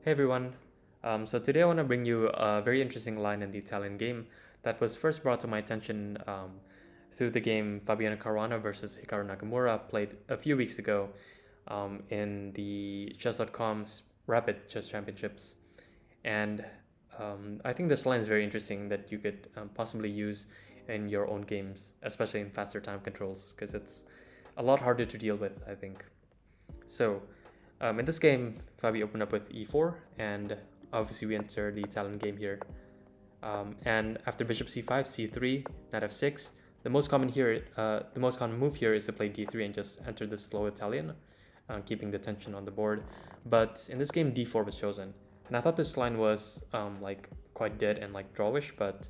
Hey everyone. So today I want to bring you a very interesting line in the Italian game that was first brought to my attention through the game Fabiano Caruana versus Hikaru Nakamura played a few weeks ago in the Chess.com's Rapid Chess Championships. And I think this line is very interesting that you could possibly use in your own games, especially in faster time controls, because it's a lot harder to deal with, I think. So, in this game, Fabi opened up with e4, and obviously we enter the Italian game here. And after bishop c5, c3, knight f6, the most common move here is to play d3 and just enter the slow Italian, keeping the tension on the board. But in this game, d4 was chosen, and I thought this line was like quite dead and like drawish. But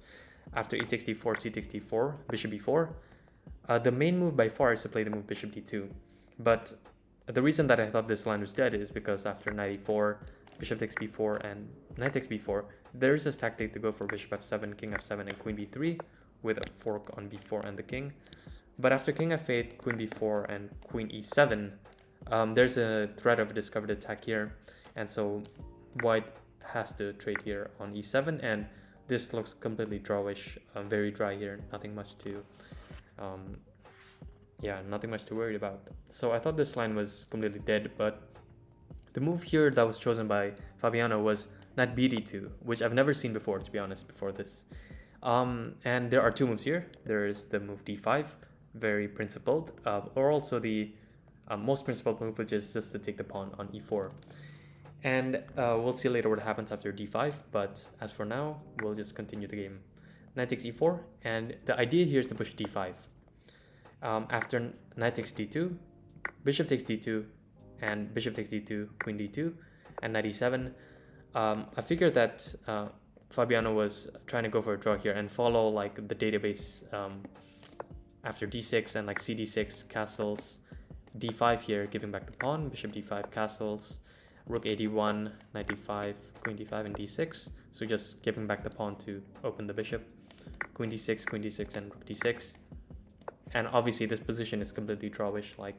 after e takes d4, c takes d4, bishop b4, the main move by far is to play the move bishop d2. But the reason that I thought this line was dead is because after knight e4, bishop takes b4, and knight takes b4, there's this tactic to go for bishop f7, king f7, and queen b3 with a fork on b4 and the king. But after king f8, queen b4, and queen e7, there's a threat of a discovered attack here, and so white has to trade here on e7, and this looks completely drawish, very dry here, um, nothing much to worry about. So I thought this line was completely dead, but the move here that was chosen by Fabiano was knight bd2, which I've never seen before, to be honest, before this. And there are two moves here. There is the move d5, very principled, or also the most principled move, which is just to take the pawn on e4. And we'll see later what happens after d5, but as for now, we'll just continue the game. Knight takes e4, and the idea here is to push d5. After knight takes d2, bishop takes d2, and bishop takes d2, queen d2, and knight e7. I figured that Fabiano was trying to go for a draw here and follow like the database after d6 and like cd6 castles, d5 here, giving back the pawn, bishop d5 castles, rook ad1, knight d5, queen d5, and d6. So just giving back the pawn to open the bishop, queen d6, and rook d6. And obviously this position is completely drawish, like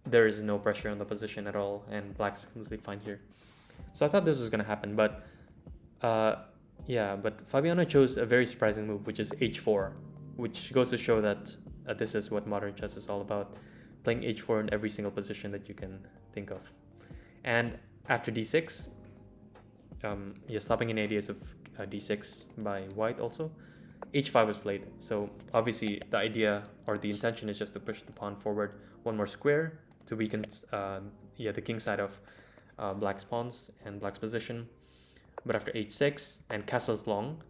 there is no pressure on the position at all, and black's completely fine here. So I thought this was going to happen, but but Fabiano chose a very surprising move, which is h4, which goes to show that this is what modern chess is all about, playing h4 in every single position that you can think of. And after d6, stopping any ideas of d6 by white also, h5 was played. So obviously the idea or the intention is just to push the pawn forward one more square to weaken the king side of black's pawns and black's position. But after h6 and castles long,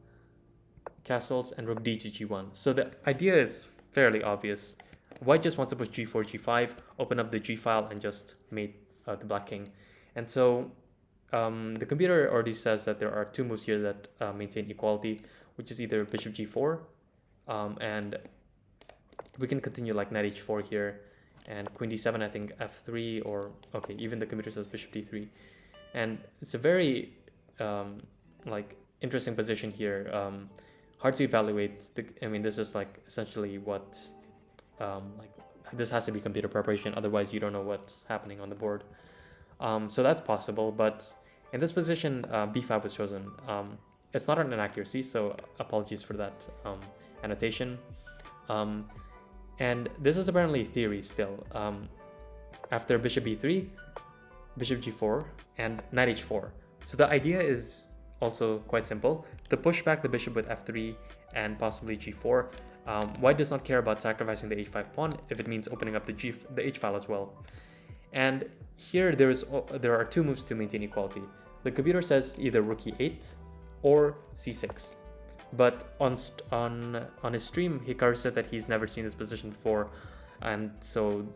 castles and rook d to g1. So the idea is fairly obvious. White just wants to push g4, g5, open up the g file, and just mate the black king. And so the computer already says that there are two moves here that maintain equality, which is either bishop g4, and we can continue like knight h4 here, and queen d7, I think f3, or okay, even the computer says bishop d3. And it's a very interesting position here, hard to evaluate. This is like essentially what this has to be computer preparation, otherwise you don't know what's happening on the board. So that's possible, but in this position, b5 was chosen. It's not an inaccuracy, so apologies for that annotation. And this is apparently theory still. After bishop b3, bishop g4, and knight h4. So the idea is also quite simple, to push back the bishop with f3 and possibly g4. White does not care about sacrificing the h5 pawn if it means opening up the h file as well. And here there are two moves to maintain equality. The computer says either rook e8 or c6, but on his stream, Hikaru said that he's never seen this position before, and so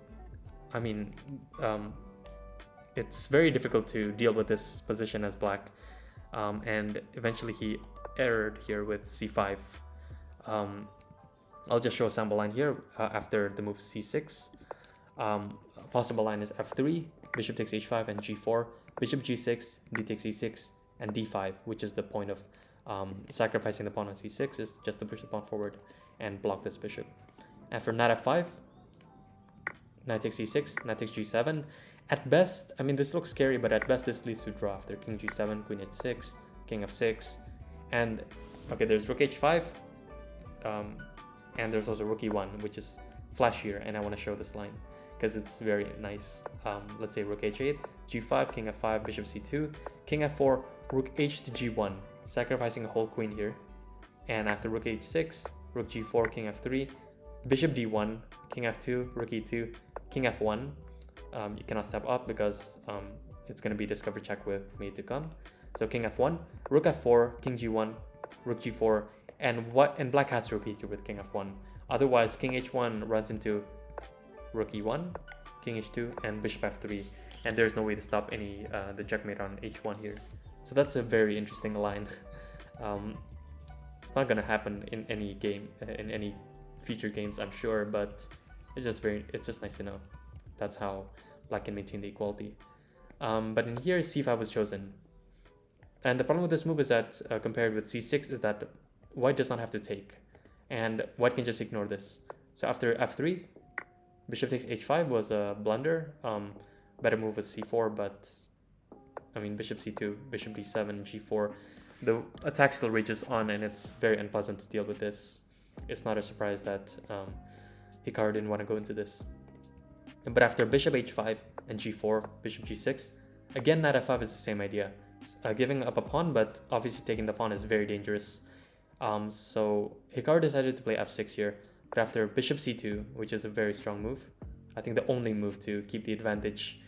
it's very difficult to deal with this position as black, and eventually he erred here with c5. I'll just show a sample line here. After the move c6, a possible line is f3, bishop takes h5 and g4, bishop g6, d takes e6, and d5, which is the point of sacrificing the pawn on c6, is just to push the pawn forward and block this bishop. After knight f5, knight takes e6, knight takes g7, At best, I mean, this looks scary, but at best this leads to draw after king g7, queen h6, king f6, and okay, there's rook h5, and there's also rook e1, which is flashier, and I want to show this line because it's very nice. Let's say rook h8, g5, king f5, bishop c2, king f4, rook h to g1, sacrificing a whole queen here, and after rook h6, rook g4, king f3, bishop d1, king f2, rook e2, king f1. You cannot step up because it's going to be discovered check with mate to come. So king f1, rook f4, king g1, rook g4, and black has to repeat here with king f1. Otherwise, king h1 runs into rook e1, king h2, and bishop f3, and there's no way to stop any the checkmate on h1 here. So that's a very interesting line. It's not going to happen in any game, in any future games, I'm sure, but it's just nice to know. That's how black can maintain the equality. But in here, c5 was chosen. And the problem with this move is that, compared with c6, is that white does not have to take. And white can just ignore this. So after f3, bishop takes h5 was a blunder. Better move was c4, but I mean, bishop c2, bishop b7, g4. The attack still rages on, and it's very unpleasant to deal with this. It's not a surprise that Hikaru didn't want to go into this. But after bishop h5 and g4, bishop g6, again knight f5 is the same idea. Giving up a pawn, but obviously taking the pawn is very dangerous. So Hikaru decided to play f6 here. But after bishop c2, which is a very strong move, I think the only move to keep the advantage,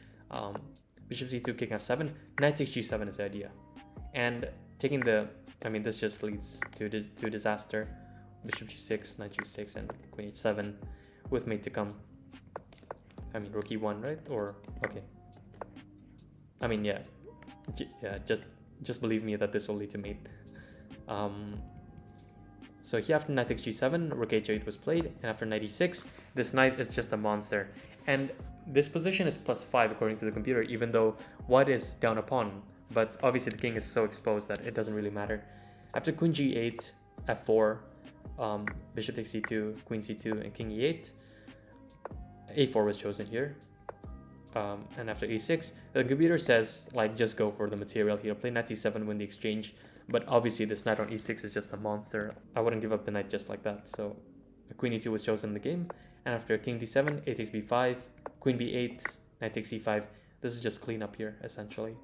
bishop c2, king f7, knight takes g7 is the idea. And taking this just leads to disaster. Bishop g6, knight g6, and queen h7 with mate to come. I mean, rook e1, right? Or, okay. I mean, yeah, just believe me that this will lead to mate. So here after knight takes g7, rook h8 was played, and after knight e6, this knight is just a monster. And this position is +5 according to the computer, even though white is down a pawn. But obviously the king is so exposed that it doesn't really matter. After queen g8, f4, bishop takes c2, queen c2, and king e8, a4 was chosen here. And after e6, the computer says, like, just go for the material here, play knight c7, win the exchange. But obviously this knight on e6 is just a monster. I wouldn't give up the knight just like that. So queen e2 was chosen in the game. And after king d7, a takes b5, queen b8, knight takes e5. This is just clean up here, essentially.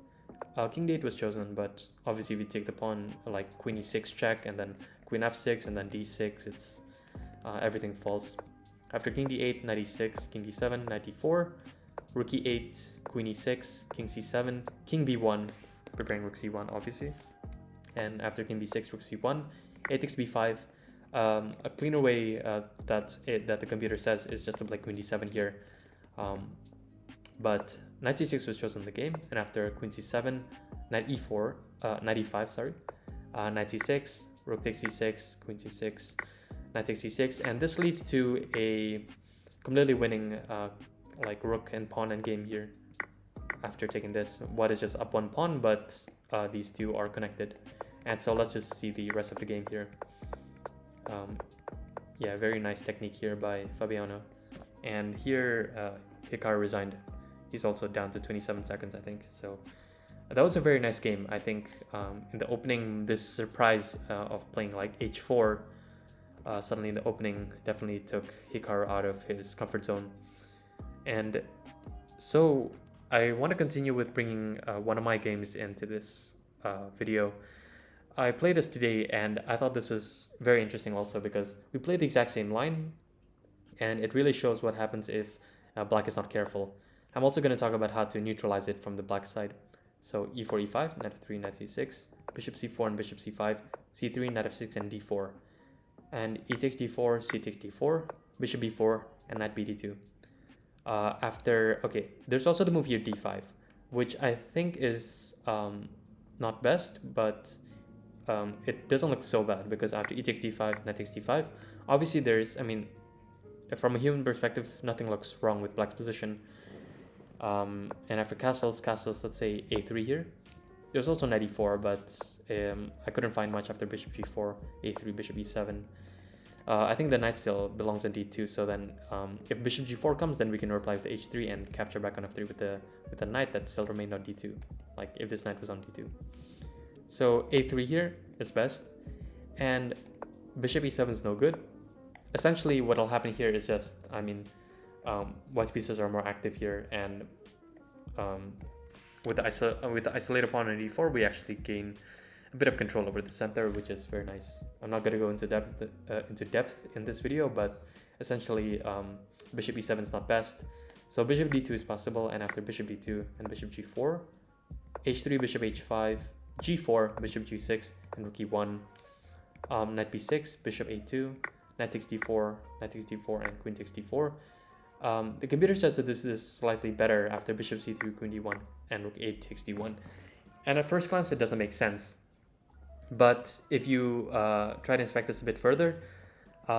King d8 was chosen, but obviously if you take the pawn, like queen e6 check, and then queen f6, and then d6, it's everything falls. After king d8, knight e6, king d7, knight d4, rook e8, queen e6, king c7, king b1, preparing rook c1 obviously. And after king b6, rook c1, a takes b5. A cleaner way that the computer says is just to play queen d7 here. But knight c6 was chosen in the game, and after queen c7, knight e5, sorry, knight c6, rook takes c6, queen c6, knight takes c6, and this leads to a completely winning like rook and pawn endgame here. After taking this, white is just up one pawn, but these two are connected. And so let's just see the rest of the game here. Yeah, very nice technique here by Fabiano. And here Hikaru resigned. He's also down to 27 seconds, I think. So that was a very nice game. I think in the opening, this surprise of playing like h4 suddenly in the opening definitely took Hikaru out of his comfort zone. And so I want to continue with bringing one of my games into this video. I played this today, and I thought this was very interesting also because we played the exact same line, and it really shows what happens if black is not careful. I'm also going to talk about how to neutralize it from the black side. So e4, e5, knight f3, knight c6, bishop c4 and bishop c5, c3, knight f6, and d4. And e takes d4, c takes d4, bishop b4, and knight bd2. Okay, there's also the move here d5, which I think is not best, but it doesn't look so bad because after e takes d5, knight takes d5, obviously there's, I mean, from a human perspective, nothing looks wrong with black's position. And after castles, let's say a3 here. There's also knight e4, but I couldn't find much after bishop g4, a3, bishop e7. I think the knight still belongs on d2, so then if bishop g4 comes, then we can reply with h3 and capture back on f3 with the knight that still remained on d2, like if this knight was on d2. So a3 here is best, and bishop e7 is no good. Essentially what will happen here is just, I mean, white's pieces are more active here, and with the isolated pawn on d4, we actually gain a bit of control over the center, which is very nice. I'm not going to go into depth in this video, but essentially bishop e7 is not best. So bishop d2 is possible, and after bishop d2 and bishop g4, h3, bishop h5, g4, bishop g6, and rook e1, knight b6, bishop a2, knight takes d4, knight takes d4, and queen takes d4. The computer says that this is slightly better after bishop c3, queen d1, and rook 8 takes d1. And at first glance, it doesn't make sense. But if you try to inspect this a bit further,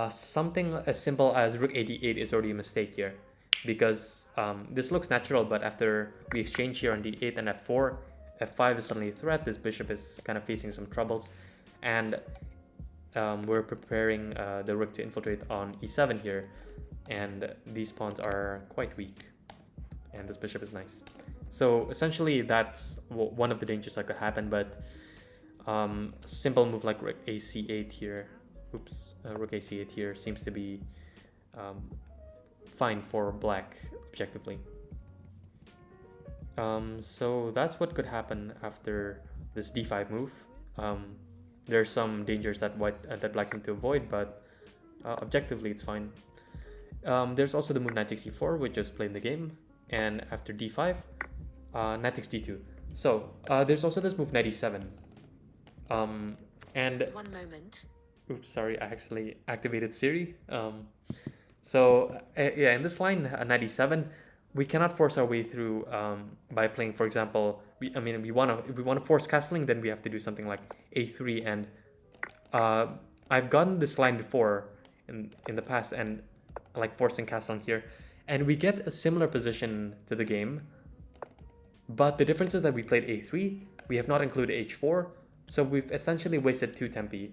something as simple as rook a8 is already a mistake here. Because this looks natural, but after we exchange here on d8 and f4, f5 is suddenly a threat. This bishop is kind of facing some troubles. And we're preparing the rook to infiltrate on e7 here. And these pawns are quite weak. And this bishop is nice. So essentially that's one of the dangers that could happen, but simple move like rook ac8 here, rook ac8 here seems to be fine for black objectively. So that's what could happen after this d5 move. There's some dangers that blacks need to avoid, but objectively it's fine. There's also the move knight takes e4, which is played in the game, and after d5, knight takes d2. So there's also this move knight e7. And one moment. Oops, sorry, I actually activated Siri. So yeah, in this line, knight e7, we cannot force our way through by playing, for example, if we want to force castling, then we have to do something like a3, and I've gotten this line before in the past, and like forcing castling here, and we get a similar position to the game, but the difference is that we played a3, we have not included h4, so we've essentially wasted 2 tempi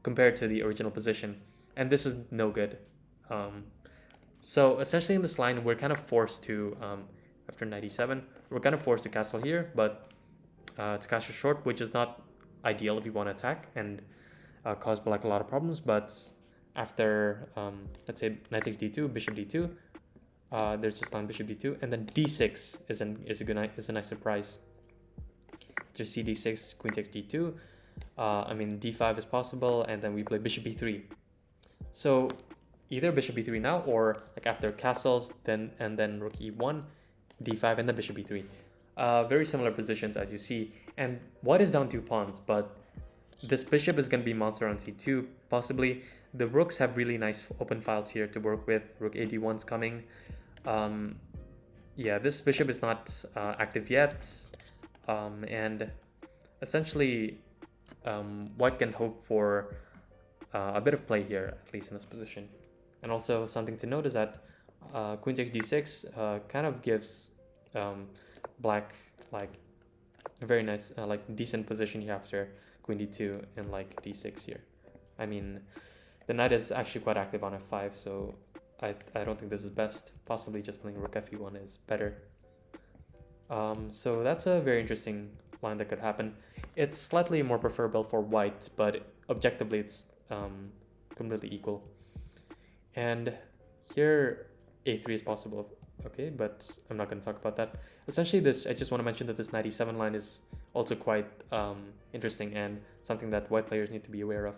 compared to the original position, and this is no good. So essentially in this line, we're kind of forced to, after knight e7, we're kind of forced to castle here, but to castle short, which is not ideal if you want to attack and cause black a lot of problems. But after, let's say knight takes d2, bishop d2, there's just line bishop d2, and then d6 is a nice surprise. Just see d6, queen takes d2. D5 is possible, and then we play bishop b3. So either bishop b3 now, or like after castles, then rook e1, d5, and then bishop b3. Very similar positions as you see, and white is down 2 pawns, but this bishop is going to be monster on c2 possibly. The rooks have really nice open files here to work with. Rook ad1's coming. Yeah, this bishop is not active yet, and essentially white can hope for a bit of play here, at least in this position. And also something to note is that queen takes d6 kind of gives black like a very nice decent position here after queen d2 and like d6 here. I mean, the knight is actually quite active on f5, so I don't think this is best. Possibly just playing rook fe1 is better. So that's a very interesting line that could happen. It's slightly more preferable for white, but objectively it's completely equal. And here a3 is possible, okay, but I'm not going to talk about that. Essentially I just want to mention that this knight e7 line is also quite interesting and something that white players need to be aware of.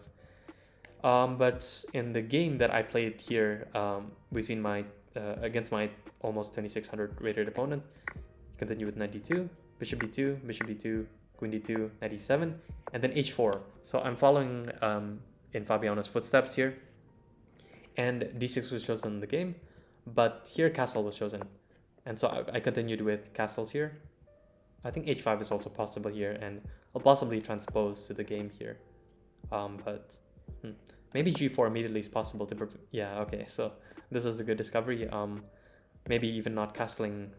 But in the game that I played here between against my almost 2600 rated opponent, continue with knight d2, bishop d2, bishop d2, queen d2, knight e7, and then h4. So I'm following in Fabiano's footsteps here, and d6 was chosen in the game, but here castle was chosen, and so I continued with castles here. I think h5 is also possible here, and I'll possibly transpose to the game here, but maybe g4 immediately is possible to yeah, okay, so this is a good discovery. Maybe even not castling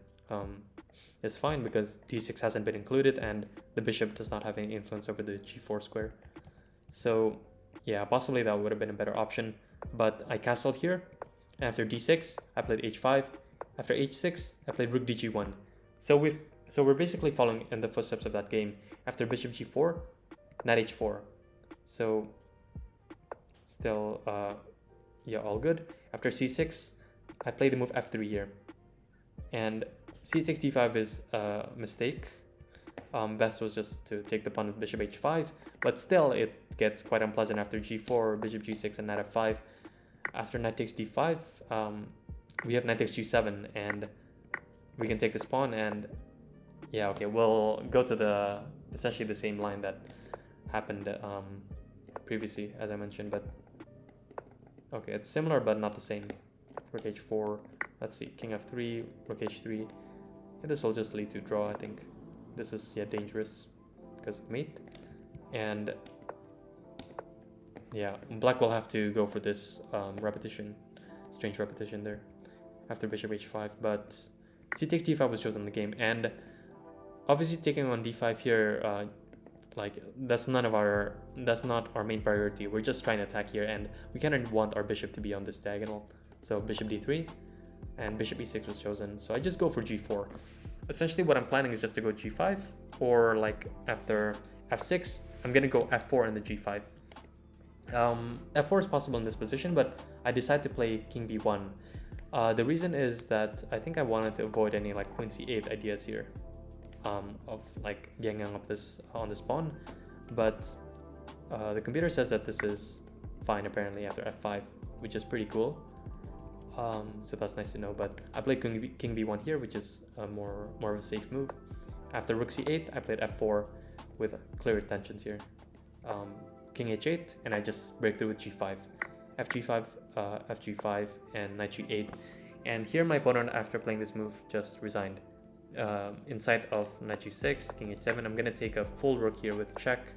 is fine because d6 hasn't been included and the bishop does not have any influence over the g4 square. So yeah, possibly that would have been a better option. but I castled here. And after d6, I played h5. After h6, I played rook dg1. So we're basically following in the footsteps of that game. After bishop g4, knight h4. So still, yeah, all good. After c6, I played the move f3 here. And c6 d5 is a mistake. Best was just to take the pawn with bishop h5, but still it gets quite unpleasant after g4, bishop g6, and knight f5. After knight takes d5, we have knight takes g7, and we can take this pawn, and yeah, okay, we'll go to the essentially the same line that happened previously, as I mentioned, but okay, it's similar but not the same. Rook h4, let's see, king f3, rook h3, and this will just lead to draw, I think. This is, yeah, dangerous because of mate, and yeah, black will have to go for this repetition, strange repetition there after bishop h5, but c takes d5 was chosen in the game, and obviously taking on d5 here, like that's not our main priority. We're just trying to attack here, and we kind of want our bishop to be on this diagonal. So bishop d3 and bishop e6 was chosen, so I just go for g4. Essentially what I'm planning is just to go g5, or like after f6 I'm gonna go f4 and the g5. F4 is possible in this position, but I decided to play king b1. The reason is that I think I wanted to avoid any like queen c8 ideas here, of like ganging up this on this pawn, but the computer says that this is fine apparently after f5, which is pretty cool. So that's nice to know, but I played king b1 here, which is more of a safe move. After rook c8, I played f4 with clear intentions here. King h8, and I just break through with g5, fg5, fg5, and knight g8. And here my opponent, after playing this move, just resigned. Inside of knight g6, king h7, I'm gonna take a full rook here with check.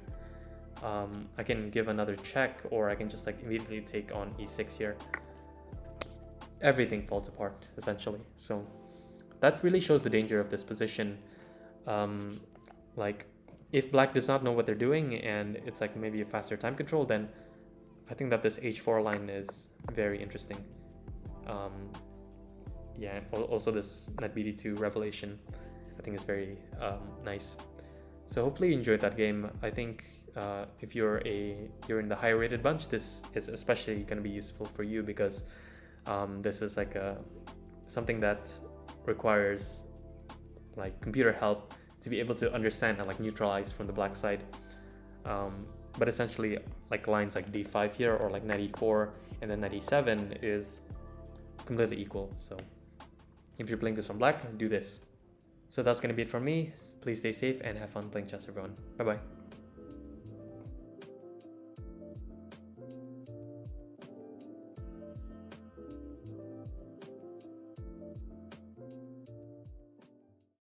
I can give another check, or I can just like immediately take on e6 here. Everything falls apart essentially. So that really shows the danger of this position. Like if black does not know what they're doing and it's like maybe a faster time control, then I think that this h4 line is very interesting. Yeah, also this knight bd2 revelation I think is very nice. So hopefully you enjoyed that game. I think if you're in the higher rated bunch, this is especially going to be useful for you, because this is like something that requires like computer help to be able to understand and like neutralize from the black side. But essentially like lines like d5 here, or like knight e4 and then knight e7 is completely equal. So if you're playing this from black, do this. So that's going to be it from me. Please stay safe and have fun playing chess, everyone. Bye bye.